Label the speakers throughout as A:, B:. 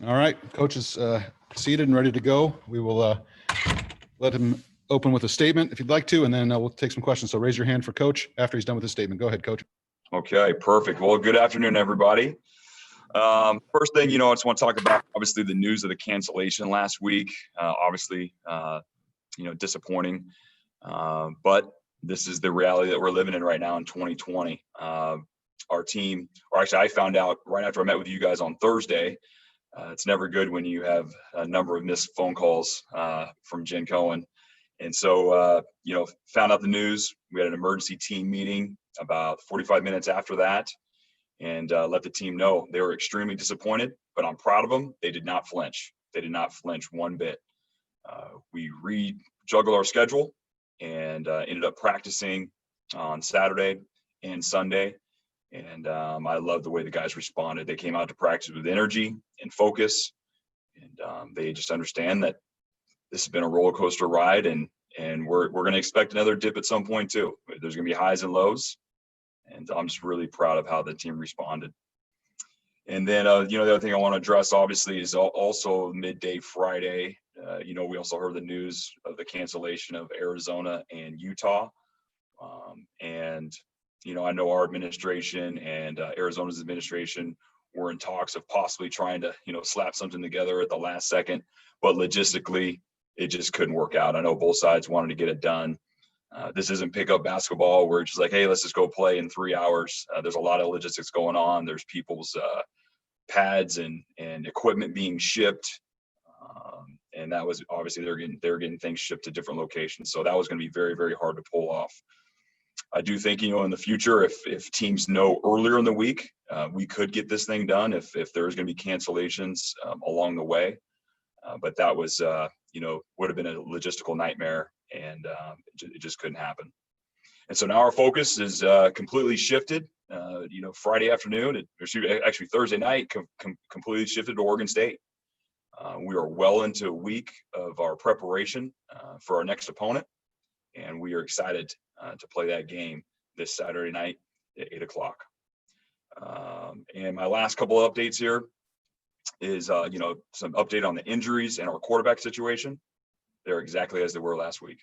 A: All right, coach is seated and ready to go. We will let him open with a statement if you'd like to, and then we'll take some questions. So raise your hand for coach after he's done with his statement. Go ahead, coach.
B: Okay, perfect. Well, good afternoon, everybody. First thing, I just want to talk about, obviously, the news of the cancellation last week. Obviously, disappointing. But this is the reality that we're living in right now in 2020. Our team, or actually I found out right after I met with you guys on Thursday. It's never good when you have a number of missed phone calls from Jen Cohen. And so, found out the news. We had an emergency team meeting about 45 minutes after that, and let the team know they were extremely disappointed, but I'm proud of them. They did not flinch. They did not flinch one bit. We rejuggled our schedule and ended up practicing on Saturday and Sunday. And I love the way the guys responded. They came out to practice with energy and focus, and they just understand that this has been a roller coaster ride, and we're going to expect another dip at some point too. There's going to be highs and lows, and I'm just really proud of how the team responded. And then, the other thing I want to address, obviously, is also midday Friday. We also heard the news of the cancellation of Arizona and Utah. I know our administration and Arizona's administration were in talks of possibly trying to, slap something together at the last second. But logistically, it just couldn't work out. I know both sides wanted to get it done. This isn't pickup basketball where it's just like, hey, let's just go play in 3 hours. There's a lot of logistics going on. There's people's pads and equipment being shipped. And that was obviously they're getting things shipped to different locations. So that was going to be very, very hard to pull off. I do think, in the future, if teams know earlier in the week, we could get this thing done if there's going to be cancellations along the way. But that was, would have been a logistical nightmare, and it just couldn't happen. And so now our focus is completely shifted. Friday afternoon, actually Thursday night, completely shifted to Oregon State. We are well into a week of our preparation for our next opponent, and we are excited to play that game this Saturday night at 8:00. And my last couple of updates here is, some update on the injuries and our quarterback situation. They're exactly as they were last week.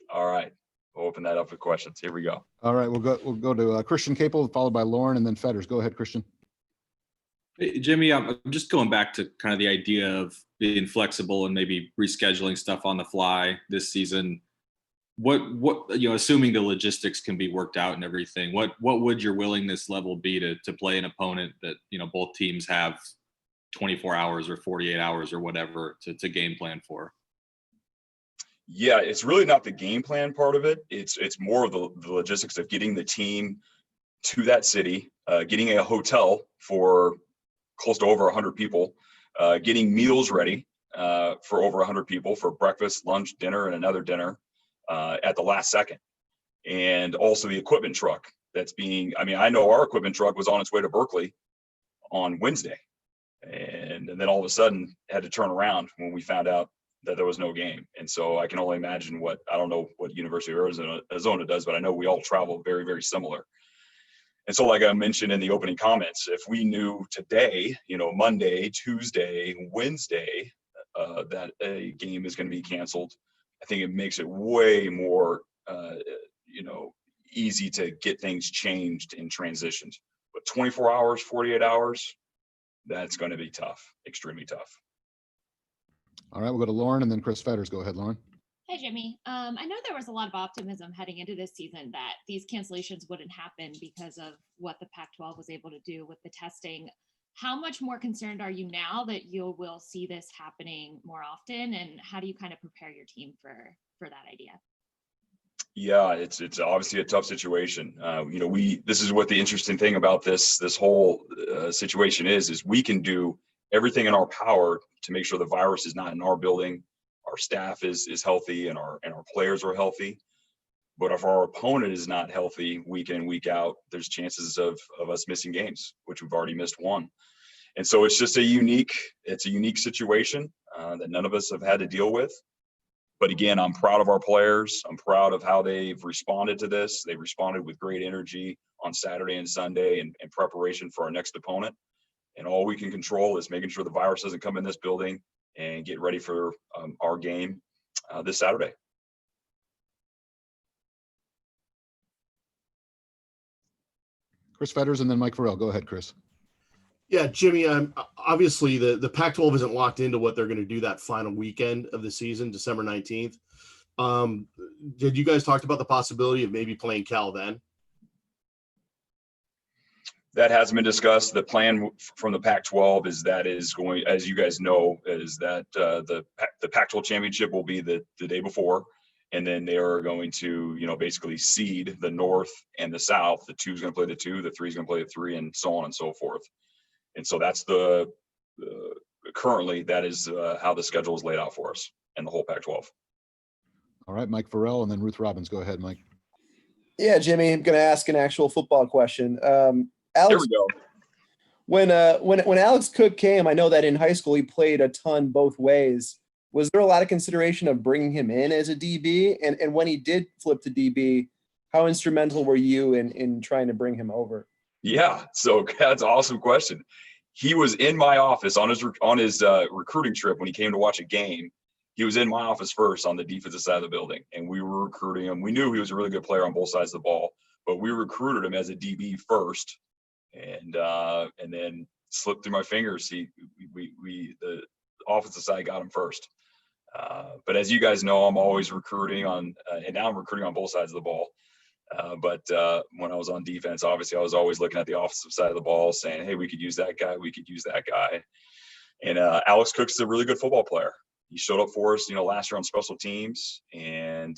B: All right, we'll open that up for questions. Here we go.
A: All right, we'll go to Christian Capel, followed by Lauren, and then Fetters. Go ahead, Christian.
C: Hey, Jimmy, I'm just going back to kind of the idea of being flexible and maybe rescheduling stuff on the fly this season. What assuming the logistics can be worked out and everything, what would your willingness level be to play an opponent that, both teams have 24 hours or 48 hours or whatever to game plan for?
B: Yeah, it's really not the game plan part of it. It's more of the logistics of getting the team to that city, getting a hotel for close to over 100 people, getting meals ready for over 100 people for breakfast, lunch, dinner, and another dinner at the last second. And also the equipment truck I know our equipment truck was on its way to Berkeley on Wednesday. And then all of a sudden had to turn around when we found out that there was no game. And so I can only imagine I don't know what University of Arizona does, but I know we all travel very, very similar. And so, like I mentioned in the opening comments, if we knew today, Monday, Tuesday, Wednesday, that a game is going to be canceled, I think it makes it way more, easy to get things changed and transitioned. But 24 hours, 48 hours, that's going to be tough, extremely tough.
A: All right, we'll go to Lauren and then Chris Fetters. Go ahead, Lauren.
D: Hey, Jimmy. I know there was a lot of optimism heading into this season that these cancellations wouldn't happen because of what the Pac-12 was able to do with the testing. How much more concerned are you now that you will see this happening more often? And how do you kind of prepare your team for that idea?
B: Yeah, it's obviously a tough situation. This is what the interesting thing about this whole situation is we can do everything in our power to make sure the virus is not in our building, our staff is healthy, and our players are healthy. But if our opponent is not healthy week in and week out, there's chances of us missing games, which we've already missed one. And so it's just a unique situation that none of us have had to deal with. But again, I'm proud of our players. I'm proud of how they've responded to this. They responded with great energy on Saturday and Sunday in preparation for our next opponent. and all we can control is making sure the virus doesn't come in this building and get ready for our game this Saturday.
A: Chris Fetters and then Mike Farrell. Go ahead, Chris.
E: Yeah, Jimmy, obviously the Pac-12 isn't locked into what they're going to do that final weekend of the season, December 19th. Did you guys talk about the possibility of maybe playing Cal then?
B: That hasn't been discussed. The plan from the Pac-12 is going, as you guys know, is that the Pac-12 championship will be the day before, and then they are going to, basically seed the North and the South. The 2 is going to play the 2, the 3 is going to play the 3, and so on and so forth. And so that's currently that is how the schedule is laid out for us and the whole Pac-12.
A: All right, Mike Farrell and then Ruth Robbins. Go ahead, Mike.
F: Yeah, Jimmy, I'm going to ask an actual football question.
B: There
F: Alex,
B: we go.
F: when Alex Cook came, I know that in high school he played a ton both ways. Was there a lot of consideration of bringing him in as a DB? And when he did flip to DB, how instrumental were you in trying to bring him over?
B: Yeah, so that's an awesome question. He was in my office on his recruiting trip when he came to watch a game. He was in my office first on the defensive side of the building, and we were recruiting him. We knew he was a really good player on both sides of the ball, but we recruited him as a DB first, and then slipped through my fingers. The offensive side got him first. But as you guys know, I'm always recruiting on, and now I'm recruiting on both sides of the ball. But when I was on defense, obviously I was always looking at the offensive side of the ball saying, hey, we could use that guy. We could use that guy. And Alex Cook's a really good football player. He showed up for us, last year on special teams. And,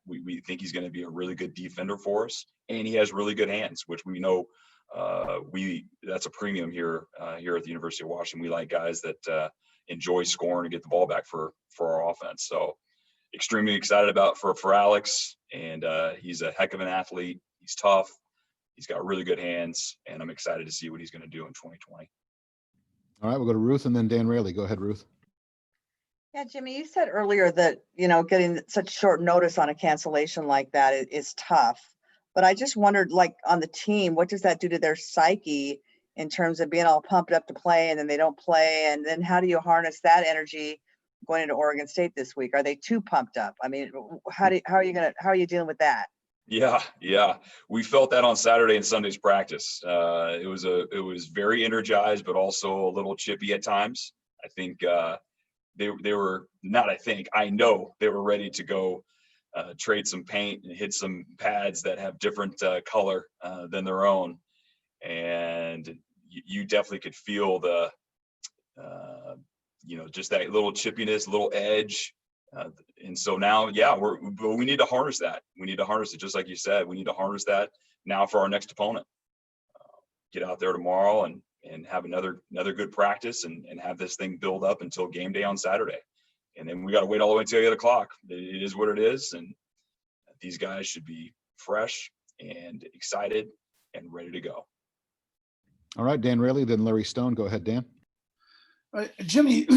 B: we think he's going to be a really good defender for us. And he has really good hands, which we know that's a premium here at the University of Washington. We like guys that enjoy scoring and get the ball back for our offense. So extremely excited for Alex, and he's a heck of an athlete. He's tough. He's got really good hands, and I'm excited to see what he's going to do in 2020.
A: All right, we'll go to Ruth and then Dan Rayleigh. Go ahead, Ruth.
G: Yeah, Jimmy, you said earlier that, getting such short notice on a cancellation like that is tough. But I just wondered, like, on the team, what does that do to their psyche in terms of being all pumped up to play and then they don't play? And then how do you harness that energy going into Oregon State this week? Are they too pumped up? I mean, how are you dealing with that?
B: Yeah. We felt that on Saturday and Sunday's practice. It was very energized, but also a little chippy at times. I think they were not. I know they were ready to go trade some paint and hit some pads that have different color than their own, and you definitely could feel the just that little chippiness, little edge. And so now, we need to harness that. We need to harness it, just like you said. We need to harness that now for our next opponent. Get out there tomorrow and have another good practice and have this thing build up until game day on Saturday. And then we got to wait all the way until 8 o'clock. It is what it is. And these guys should be fresh and excited and ready to go.
A: All right, Dan Rayleigh, then Larry Stone. Go ahead, Dan.
H: Jimmy,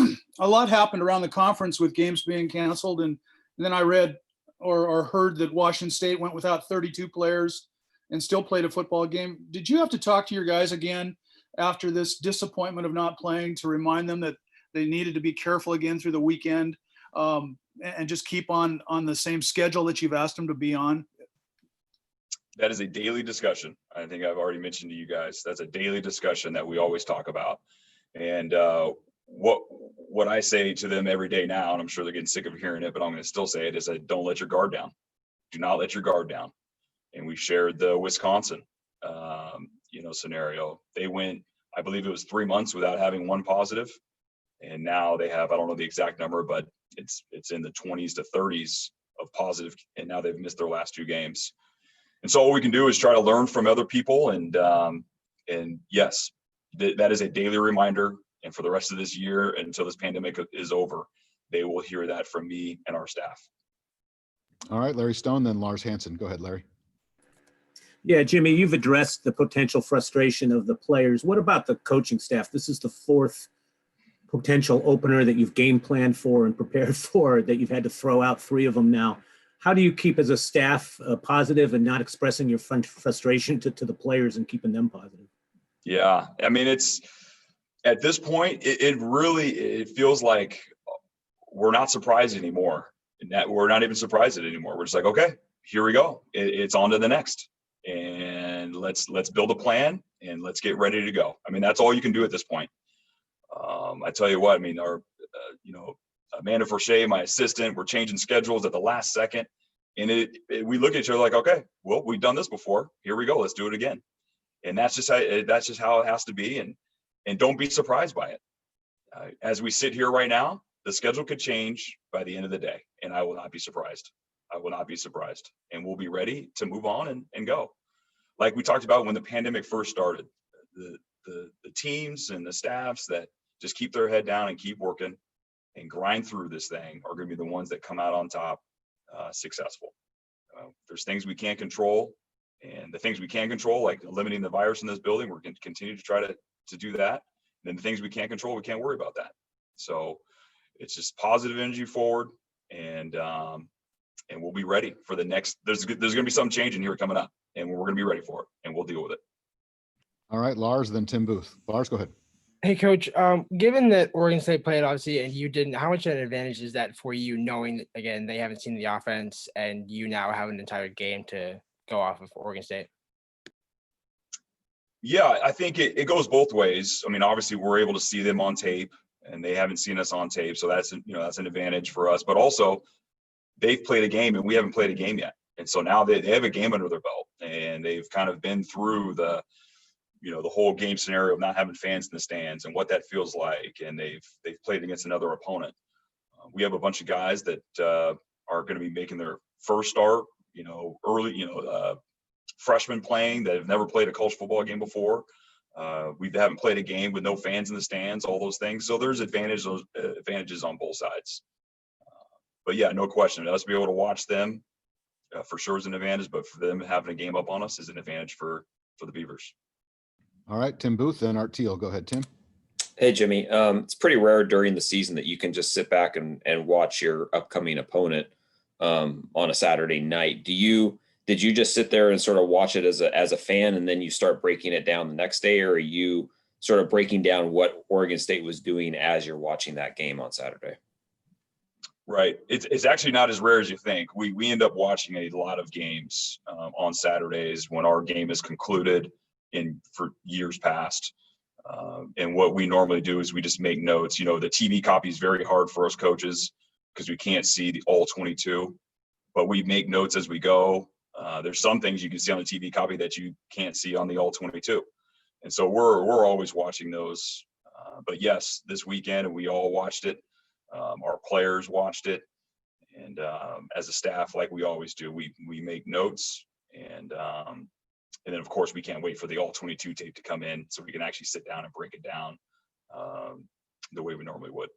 H: a lot happened around the conference with games being canceled. And then I read or heard that Washington State went without 32 players and still played a football game. Did you have to talk to your guys again after this disappointment of not playing to remind them that they needed to be careful again through the weekend and just keep on the same schedule that you've asked them to be on?
B: That is a daily discussion. I think I've already mentioned to you guys, that's a daily discussion that we always talk about. And what I say to them every day now, and I'm sure they're getting sick of hearing it, but I'm going to still say it, is that don't let your guard down. Do not let your guard down. And we shared the Wisconsin, scenario. They went, I believe it was 3 months without having one positive. And now they have, I don't know the exact number, but it's in the 20s to 30s of positive. And now they've missed their last 2 games. And so all we can do is try to learn from other people. And yes, that is a daily reminder. And for the rest of this year, until this pandemic is over, they will hear that from me and our staff.
A: All right, Larry Stone, then Lars Hansen. Go ahead, Larry.
I: Yeah, Jimmy, you've addressed the potential frustration of the players. What about the coaching staff? This is the 4th potential opener that you've game planned for and prepared for, that you've had to throw out 3 of them now. How do you keep as a staff positive and not expressing your frustration to the players and keeping them positive?
B: Yeah. I mean, it's at this point, it feels like we're not surprised anymore. And that we're not even surprised at it anymore. We're just like, okay, here we go. It's on to the next. And let's build a plan and let's get ready to go. I mean, that's all you can do at this point. I tell you what, I mean, our, Amanda Forche, my assistant, we're changing schedules at the last second. And we look at each other like, okay, well, we've done this before. Here we go. Let's do it again. And that's just how it has to be. And don't be surprised by it. As we sit here right now, the schedule could change by the end of the day, and I will not be surprised. I will not be surprised, and we'll be ready to move on and go. Like we talked about when the pandemic first started, the teams and the staffs that just keep their head down and keep working and grind through this thing are going to be the ones that come out on top successful. There's things we can't control, and the things we can control, like limiting the virus in this building, we're going to continue to try to do that. And then the things we can't control, we can't worry about that. So it's just positive energy forward, and we'll be ready for the next. There's going to be some change in here coming up, and we're going to be ready for it, and we'll deal with it.
A: All right, Lars, then Tim Booth. Lars, go ahead.
J: Hey, Coach. Given that Oregon State played obviously, and you didn't, how much of an advantage is that for you, knowing that, again, they haven't seen the offense, and you now have an entire game to go off of Oregon State?
B: Yeah, I think it goes both ways. I mean, obviously we're able to see them on tape, and they haven't seen us on tape, so that's an advantage for us. But also, they've played a game and we haven't played a game yet, and so now they have a game under their belt, and they've kind of been through the whole game scenario of not having fans in the stands and what that feels like, and they've played against another opponent. We have a bunch of guys that are going to be making their first start, early, freshmen playing that have never played a college football game before. We haven't played a game with no fans in the stands, all those things. So there's advantages on both sides. But yeah, no question. Us be able to watch them for sure is an advantage, but for them having a game up on us is an advantage for the Beavers.
A: All right, Tim Booth, then Art Teal. Go ahead, Tim.
K: Hey, Jimmy. It's pretty rare during the season that you can just sit back and watch your upcoming opponent on a Saturday night. Did you just sit there and sort of watch it as a fan, and then you start breaking it down the next day, or are you sort of breaking down what Oregon State was doing as you're watching that game on Saturday?
B: Right. It's actually not as rare as you think. We end up watching a lot of games on Saturdays when our game is concluded for years past. And what we normally do is we just make notes. The TV copy is very hard for us coaches because we can't see all 22, but we make notes as we go. There's some things you can see on the TV copy that you can't see on the all 22. And so we're always watching those. But yes, this weekend, and we all watched it. Our players watched it. And as a staff, like we always do, we make notes. And then, of course, we can't wait for the all 22 tape to come in so we can actually sit down and break it down the way we normally would.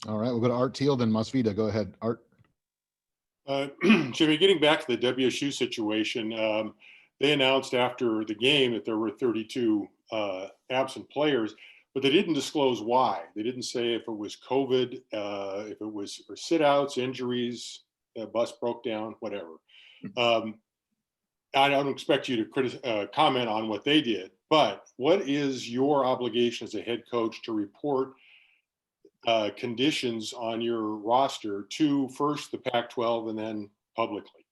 A: All right, we'll go to Art Teal, then Masvida. Go ahead, Art.
L: Jimmy, getting back to the WSU situation, they announced after the game that there were 32 absent players, but they didn't disclose why. They didn't say if it was COVID, if it was for sit-outs, injuries, a bus broke down, whatever. I don't expect you to comment on what they did, but what is your obligation as a head coach to report conditions on your roster to first the Pac-12 and then publicly?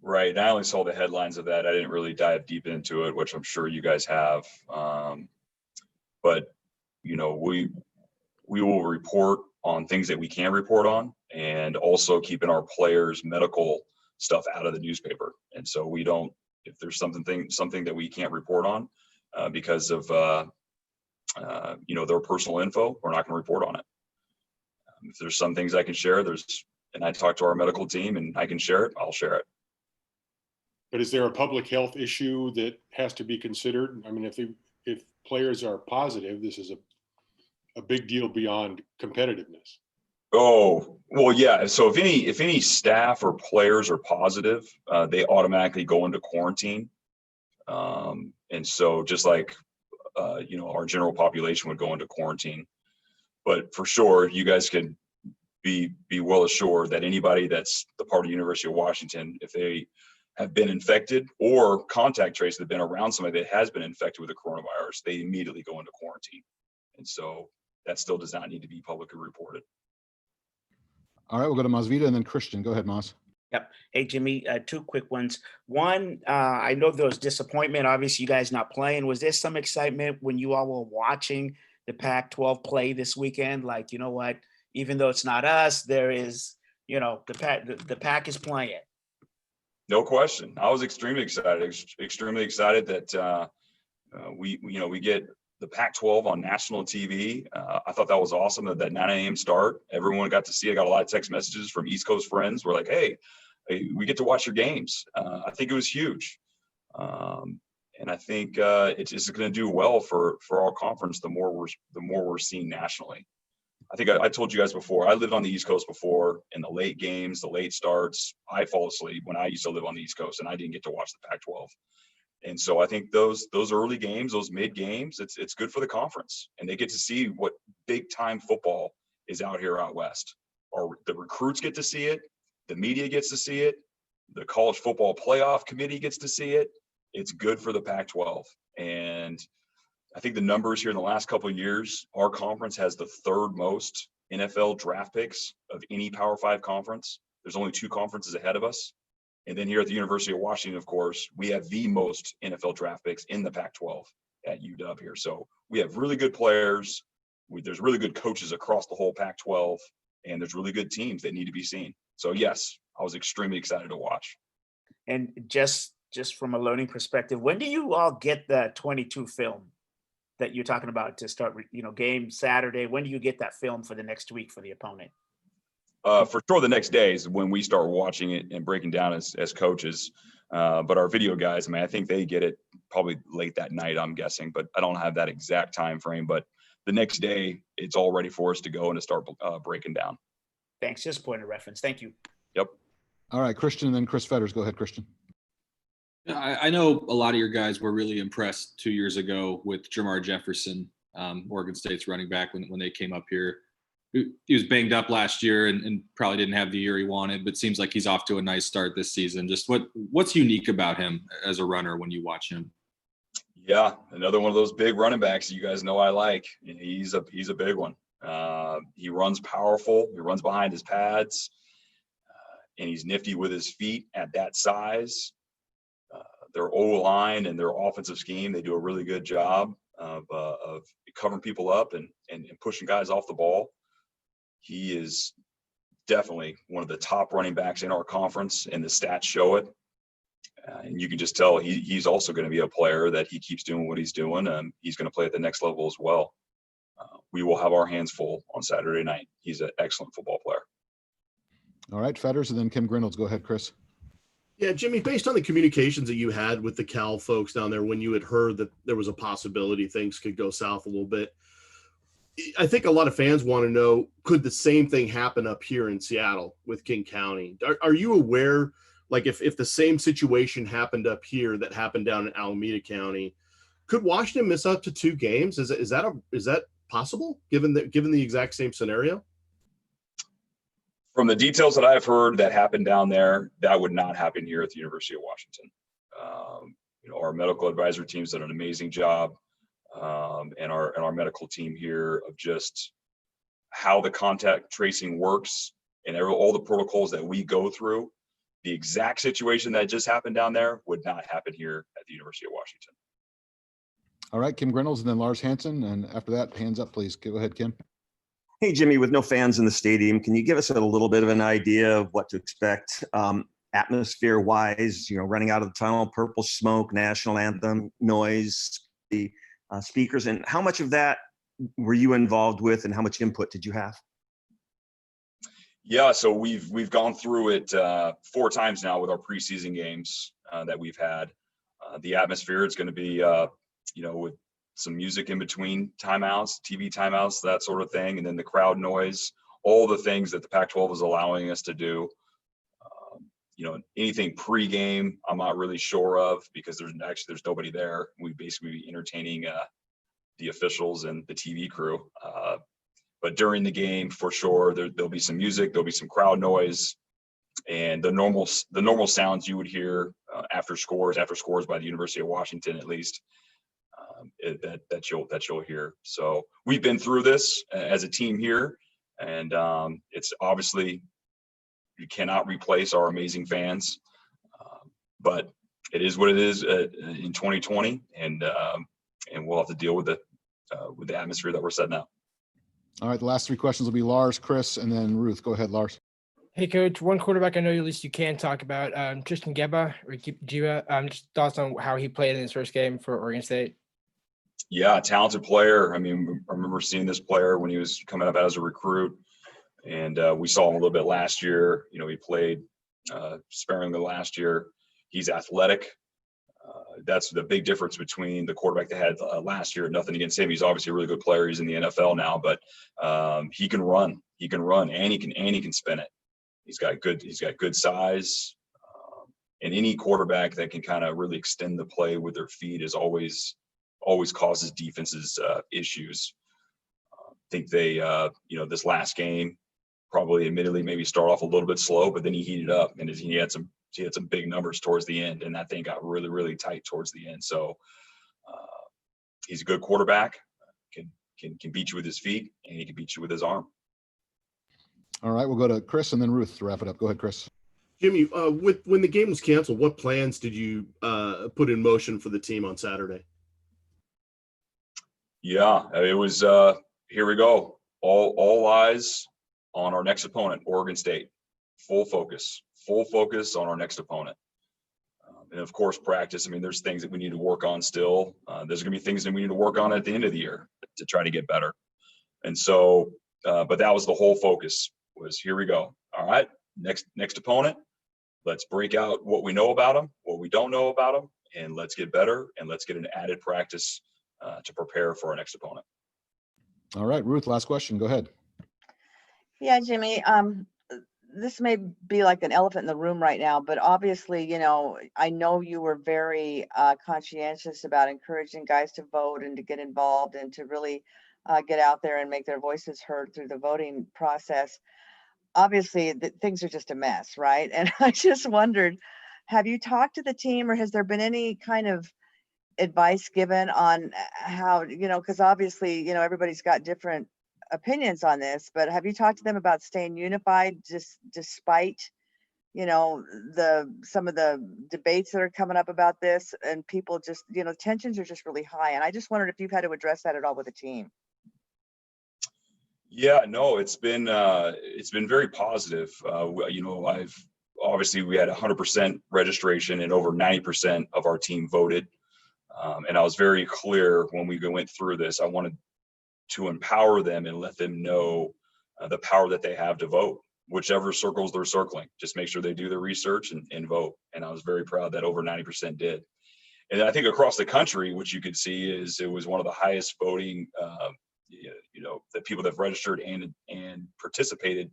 B: Right. I only saw the headlines of that. I didn't really dive deep into it, which I'm sure you guys have. But we will report on things that we can report on, and also keeping our players' medical stuff out of the newspaper. And so we don't, if there's something that we can't report on because of their personal info, we're not going to report on it. If there's some things I can share, and I talk to our medical team and I can share it, I'll share it.
L: But is there a public health issue that has to be considered? I mean, if players are positive, this is a big deal beyond competitiveness.
B: Oh, well, yeah. So if any staff or players are positive, they automatically go into quarantine. And so just like, our general population would go into quarantine. But for sure, you guys can be well assured that anybody that's the part of the University of Washington, if they have been infected or contact traced that have been around somebody that has been infected with the coronavirus, they immediately go into quarantine. And so that still does not need to be publicly reported.
A: All right, we'll go to Masvita and then Christian. Go ahead, Mas.
M: Yep. Hey, Jimmy, two quick ones. One, I know there was disappointment. Obviously, you guys not playing. Was there some excitement when you all were watching the Pac-12 play this weekend? Like, you know what? Even though it's not us, there is, you know, the Pac is playing.
B: No question. I was extremely excited that we get the Pac-12 on national TV. I thought that was awesome that 9 a.m. start. Everyone got to see it. I got a lot of text messages from East Coast friends. We're like, hey, we get to watch your games. I think it was huge. And I think it's going to do well for our conference the more we're seen nationally. I think I told you guys before, I lived on the East Coast before, in the late games, the late starts, I fall asleep when I used to live on the East Coast, and I didn't get to watch the Pac-12. And so I think those early games, those mid games, it's good for the conference, and they get to see what big time football is out here out west. Or the recruits get to see it, the media gets to see it, the college football playoff committee gets to see it. It's good for the Pac-12, and I think the numbers here in the last couple of years, our conference has the third most NFL draft picks of any Power 5 conference. There's only 2 conferences ahead of us. And then here at the University of Washington, of course, we have the most NFL draft picks in the Pac-12 at UW here. So we have really good players. There's really good coaches across the whole Pac-12, and there's really good teams that need to be seen. So yes, I was extremely excited to watch.
M: And just from a learning perspective, when do you all get the 22 film that you're talking about to start, game Saturday? When do you get that film for the next week for the opponent?
B: For sure the next day is when we start watching it and breaking down as coaches. But our video guys, I think they get it probably late that night, I'm guessing, but I don't have that exact time frame. But the next day, it's all ready for us to go and to start breaking down.
M: Thanks. Just point of reference. Thank you.
B: Yep.
A: All right, Christian and then Chris Fetters. Go ahead, Christian.
C: I know a lot of your guys were really impressed 2 years ago with Jamar Jefferson, Oregon State's running back when they came up here. He was banged up last year and probably didn't have the year he wanted, but seems like he's off to a nice start this season. Just what's unique about him as a runner when you watch him?
B: Yeah, another one of those big running backs you guys know I like. He's a big one. He runs powerful. He runs behind his pads, and he's nifty with his feet at that size. Their O-line and their offensive scheme, they do a really good job of covering people up and pushing guys off the ball. He is definitely one of the top running backs in our conference, and the stats show it. And you can just tell he's also going to be a player that he keeps doing what he's doing, and he's going to play at the next level as well. We will have our hands full on Saturday night. He's an excellent football player.
A: All right, Fetters, and then Kim Grinolds. Go ahead, Chris.
E: Yeah, Jimmy, based on the communications that you had with the Cal folks down there when you had heard that there was a possibility things could go south a little bit, I think a lot of fans want to know, could the same thing happen up here in Seattle with King County? Are you aware, like if the same situation happened up here that happened down in Alameda County, could Washington miss up to 2 games? Is that possible given the exact same scenario?
B: From the details that I've heard that happened down there, that would not happen here at the University of Washington. Our medical advisory team's done an amazing job, and our medical team here of just how the contact tracing works and all the protocols that we go through. The exact situation that just happened down there would not happen here at the University of Washington.
A: All right, Kim Grinolds and then Lars Hansen. And after that, hands up, please. Go ahead, Kim.
N: Hey, Jimmy, with no fans in the stadium, can you give us a little bit of an idea of what to expect atmosphere-wise, running out of the tunnel, purple smoke, national anthem, noise, the speakers, and how much of that were you involved with and how much input did you have?
B: Yeah, so we've gone through it 4 times now with our preseason games that we've had. The atmosphere, it's going to be, with some music in between timeouts, TV timeouts, that sort of thing, and then the crowd noise, all the things that the Pac-12 is allowing us to do. Anything pre-game, I'm not really sure of because there's nobody there. We basically be entertaining the officials and the TV crew. But during the game, for sure, there'll be some music, there'll be some crowd noise, and the normal sounds you would hear after scores by the University of Washington, at least, that you'll hear. So we've been through this as a team here, and it's obviously, you cannot replace our amazing fans, but it is what it is in 2020, and we'll have to deal with the atmosphere that we're setting up.
A: All right, the last three questions will be Lars, Chris, and then Ruth. Go ahead, Lars.
J: Hey, Coach. One quarterback I know at least you can talk about, Tristan Geba or Giba. Just thoughts on how he played in his first game for Oregon State.
B: Yeah, talented player. I mean, I remember seeing this player when he was coming up as a recruit, and we saw him a little bit last year. You know, he played sparingly last year. He's athletic. That's the big difference between the quarterback they had last year. Nothing against him. He's obviously a really good player. He's in the NFL now, but he can run. He can run, and he can spin it. He's got good size. And any quarterback that can kind of really extend the play with their feet is always causes defenses issues. I think they, this last game, probably admittedly maybe start off a little bit slow, but then he heated up and he had some big numbers towards the end, and that thing got really, really tight towards the end. So he's a good quarterback, can beat you with his feet, and he can beat you with his arm.
A: All right, we'll go to Chris and then Ruth to wrap it up. Go ahead, Chris.
E: Jimmy, when the game was canceled, what plans did you put in motion for the team on Saturday?
B: Yeah, it was here we go. All eyes on our next opponent, Oregon State. Full focus on our next opponent. And of course, practice. I mean, there's things that we need to work on still. There's going to be things that we need to work on at the end of the year to try to get better. And so, but that was the whole focus, was here we go. All right, next opponent. Let's break out what we know about them, what we don't know about them, and let's get better, and let's get an added practice to prepare for our next opponent.
A: All right, Ruth, last question. Go ahead.
G: Yeah, Jimmy, this may be like an elephant in the room right now, but obviously, I know you were very conscientious about encouraging guys to vote and to get involved and to really get out there and make their voices heard through the voting process. Obviously, things are just a mess, right? And I just wondered, have you talked to the team, or has there been any kind of advice given on how, because obviously, everybody's got different opinions on this, but have you talked to them about staying unified just despite some of the debates that are coming up about this, and people just tensions are just really high, and I just wondered if you've had to address that at all with the team?
B: Yeah, no, it's been very positive. I've obviously, we had 100% registration and over 90% of our team voted, and I was very clear when we went through this. I wanted to empower them and let them know the power that they have to vote, whichever circles they're circling. Just make sure they do their research and vote. And I was very proud that over 90% did. And I think across the country, what you could see is it was one of the highest voting, the people that have registered and participated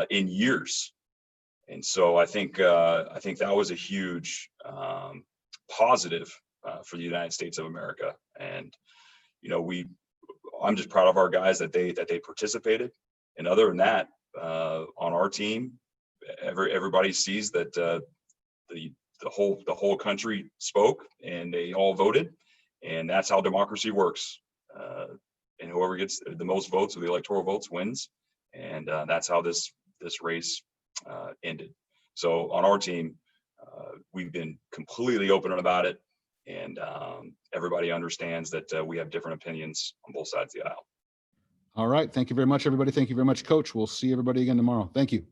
B: in years. And so I think that was a huge positive for the United States of America. And I'm just proud of our guys that they participated. And other than that, on our team, everybody sees that the whole country spoke and they all voted, and that's how democracy works. And whoever gets the most votes or the electoral votes wins, and that's how this race ended. So on our team, we've been completely open about it. And everybody understands that we have different opinions on both sides of the aisle.
A: All right. Thank you very much, everybody. Thank you very much, Coach. We'll see everybody again tomorrow. Thank you.